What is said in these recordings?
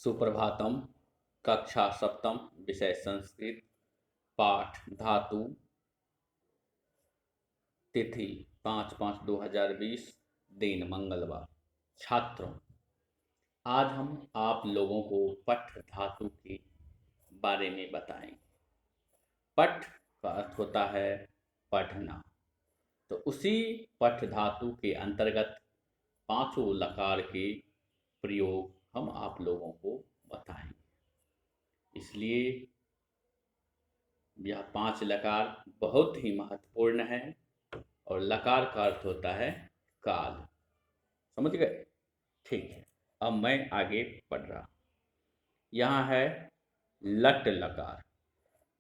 सुप्रभातम। कक्षा सप्तम, विषय संस्कृत, पाठ धातु, तिथि 5/5/2020, दिन मंगलवार। छात्रों, आज हम आप लोगों को पठ धातु के बारे में बताएंगे। पठ का अर्थ होता है पढ़ना। तो उसी पठ धातु के अंतर्गत पांचों लकार के प्रयोग हम आप लोगों को बताएंगे। इसलिए यह 5 लकार बहुत ही महत्वपूर्ण है और लकार का अर्थ होता है काल। समझ गए? ठीक है, अब मैं आगे पढ़ रहा। यहाँ है लट लकार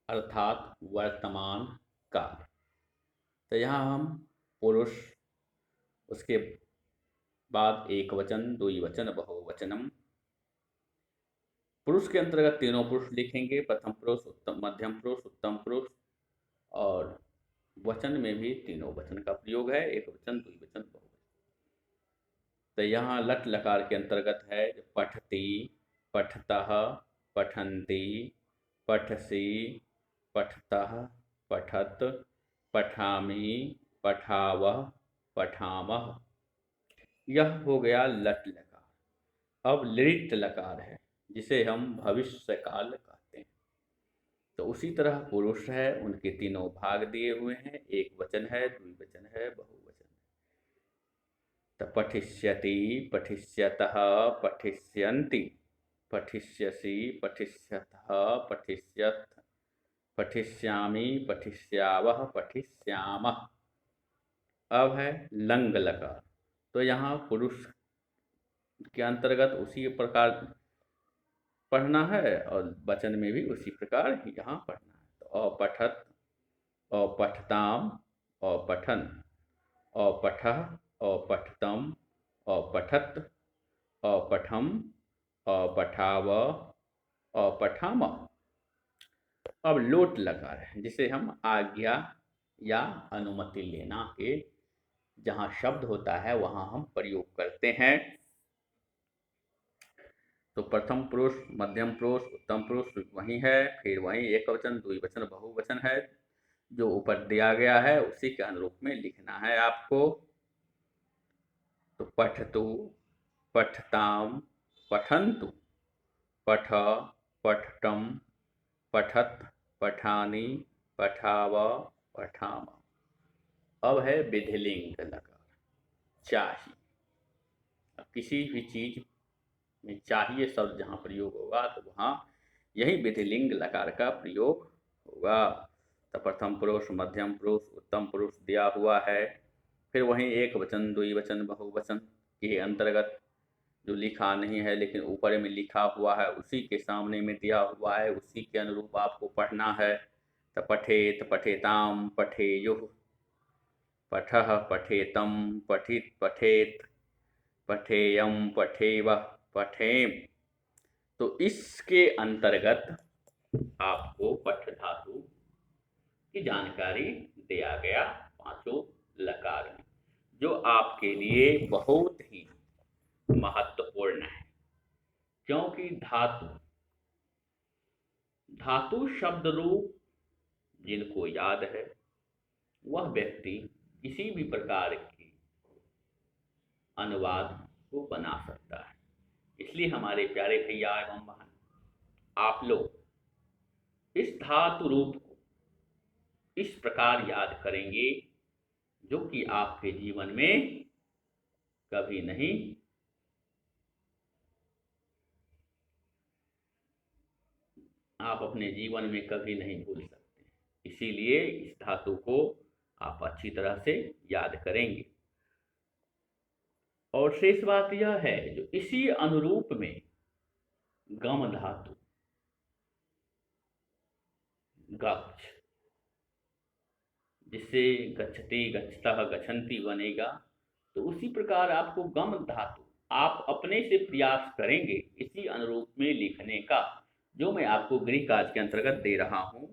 अर्थात वर्तमान काल। तो यहाँ हम पुरुष, उसके बाद एक वचन, द्विवचन, बहुवचनम। पुरुष के अंतर्गत तीनों पुरुष लिखेंगे, प्रथम पुरुष, उत्तम मध्यम पुरुष, उत्तम पुरुष। और वचन में भी तीनों वचन का प्रयोग है, एक वचन, द्विवचन, बहुवचन। तो यहाँ लट लकार के अंतर्गत है पठती, पठतः, पठन्ति, पठसि, पठतः, पठत, पठामि, पठावः, पठामः। यह हो गया लट लकार। अब लिट लकार है जिसे हम भविष्य काल कहते हैं। तो उसी तरह पुरुष है, उनके तीनों भाग दिए हुए हैं, एक वचन है, द्विवचन है, बहुवचन है। तो पठिष्यति, पठिष्यतः, पठिष्यन्ति, पठिष्यसि, पठिष्यतः, पठिष्यथ, पठिष्यामि, पठिष्यावः, पठिष्यामः। अब है लंग लकार। तो यहाँ पुरुष के अंतर्गत उसी प्रकार पढ़ना है और वचन में भी उसी प्रकार यहाँ पढ़ना है। तो अपठत, अपठताम, अपठन, अपठः, अपठतम, अपठत, अपठम, अपठाव, अपठाम। अब लोट लकार है जिसे हम आज्ञा या अनुमति लेना के जहाँ शब्द होता है वहाँ हम प्रयोग करते हैं। तो प्रथम पुरुष, मध्यम पुरुष, उत्तम पुरुष वही है, फिर वही एक वचन, द्विवचन, बहुवचन है। जो ऊपर दिया गया है उसी के अनुरूप में लिखना है आपको। तो पठतु, पठताम, पठन्तु, पठ, पठतम, पठत, पठानि, पठाव, पठाम। अब है विधिलिंग लकार, चाहिए। अब किसी भी चीज में चाहिए शब्द जहाँ प्रयोग होगा तो वहाँ यही विधिलिंग लकार का प्रयोग होगा। तो प्रथम पुरुष, मध्यम पुरुष, उत्तम पुरुष दिया हुआ है, फिर वहीं एक वचन, द्विवचन, बहुवचन के अंतर्गत जो लिखा नहीं है लेकिन ऊपर में लिखा हुआ है उसी के सामने में दिया हुआ है, उसी के अनुरूप आपको पढ़ना है। तो पठेत, पठेताम, पठेयुः, पठः, पठेतम, पठित, पठेत, पठेयम, पठेवः, पठेम। तो इसके अंतर्गत आपको पठ धातु की जानकारी दिया गया पांचों लकार में, जो आपके लिए बहुत ही महत्वपूर्ण है। क्योंकि धातु धातु शब्द रूप जिनको याद है वह व्यक्ति किसी भी प्रकार के अनुवाद को बना सकता है। इसलिए हमारे प्यारे भैया एवं बहन, आप लोग इस धातु रूप को इस प्रकार याद करेंगे जो कि आपके जीवन में कभी नहीं आप अपने जीवन में कभी नहीं भूल सकते। इसीलिए इस धातु को आप अच्छी तरह से याद करेंगे। और शेष बात यह है जो इसी अनुरूप में गम धातु, गच्छ, जिससे गच्छति, गच्छतः, गच्छन्ति बनेगा। तो उसी प्रकार आपको गम धातु आप अपने से प्रयास करेंगे इसी अनुरूप में लिखने का, जो मैं आपको गृह कार्य के अंतर्गत दे रहा हूं।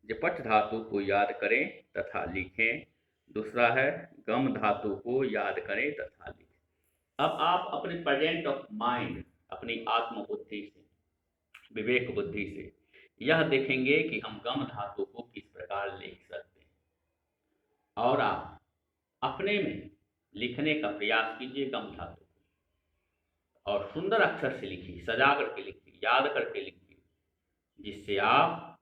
जो पठ धातु को याद करें तथा लिखें। दूसरा है गम धातु को याद करें तथा लिखें। अब आप अपने प्रेजेंट ऑफ माइंड, अपनी आत्मबुद्धि से विवेक बुद्धि से यह देखेंगे कि हम गम धातु को किस प्रकार लिख सकते हैं। और आप अपने में लिखने का प्रयास कीजिए गम धातु को, और सुंदर अक्षर से लिखिए, सजा करके लिखिए, याद करके लिखिए, जिससे आप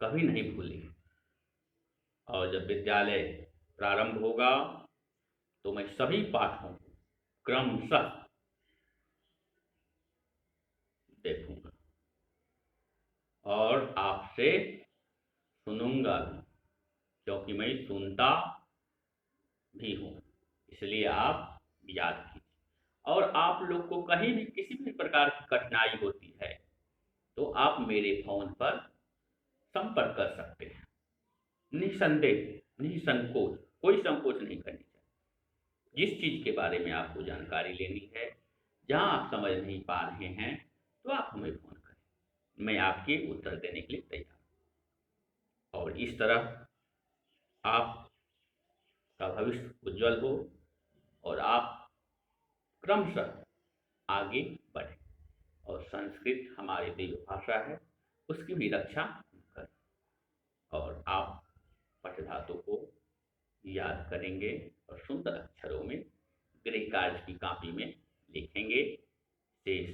कभी नहीं भूलें। और जब विद्यालय प्रारंभ होगा तो मैं सभी पाठों को क्रमशः देखूंगा और आपसे सुनूंगा भी, क्योंकि मैं सुनता भी हूँ। इसलिए आप याद कीजिए। और आप लोग को कहीं भी किसी भी प्रकार की कठिनाई होती है तो आप मेरे फोन पर संपर्क कर सकते हैं, निसंदेह, निसंकोच, कोई संकोच नहीं करनी चाहिए। जिस चीज़ के बारे में आपको जानकारी लेनी है, जहाँ आप समझ नहीं पा रहे हैं, तो आप हमें फ़ोन करें, मैं आपके उत्तर देने के लिए तैयार हूँ। और इस तरह आपका भविष्य उज्जवल हो और आप क्रमशः आगे बढ़ें और संस्कृत हमारी देव भाषा है, उसकी भी रक्षा करें। और आप पठधातु को याद करेंगे और सुंदर अक्षरों में गृह कार्य की कॉपी में लिखेंगे। शेष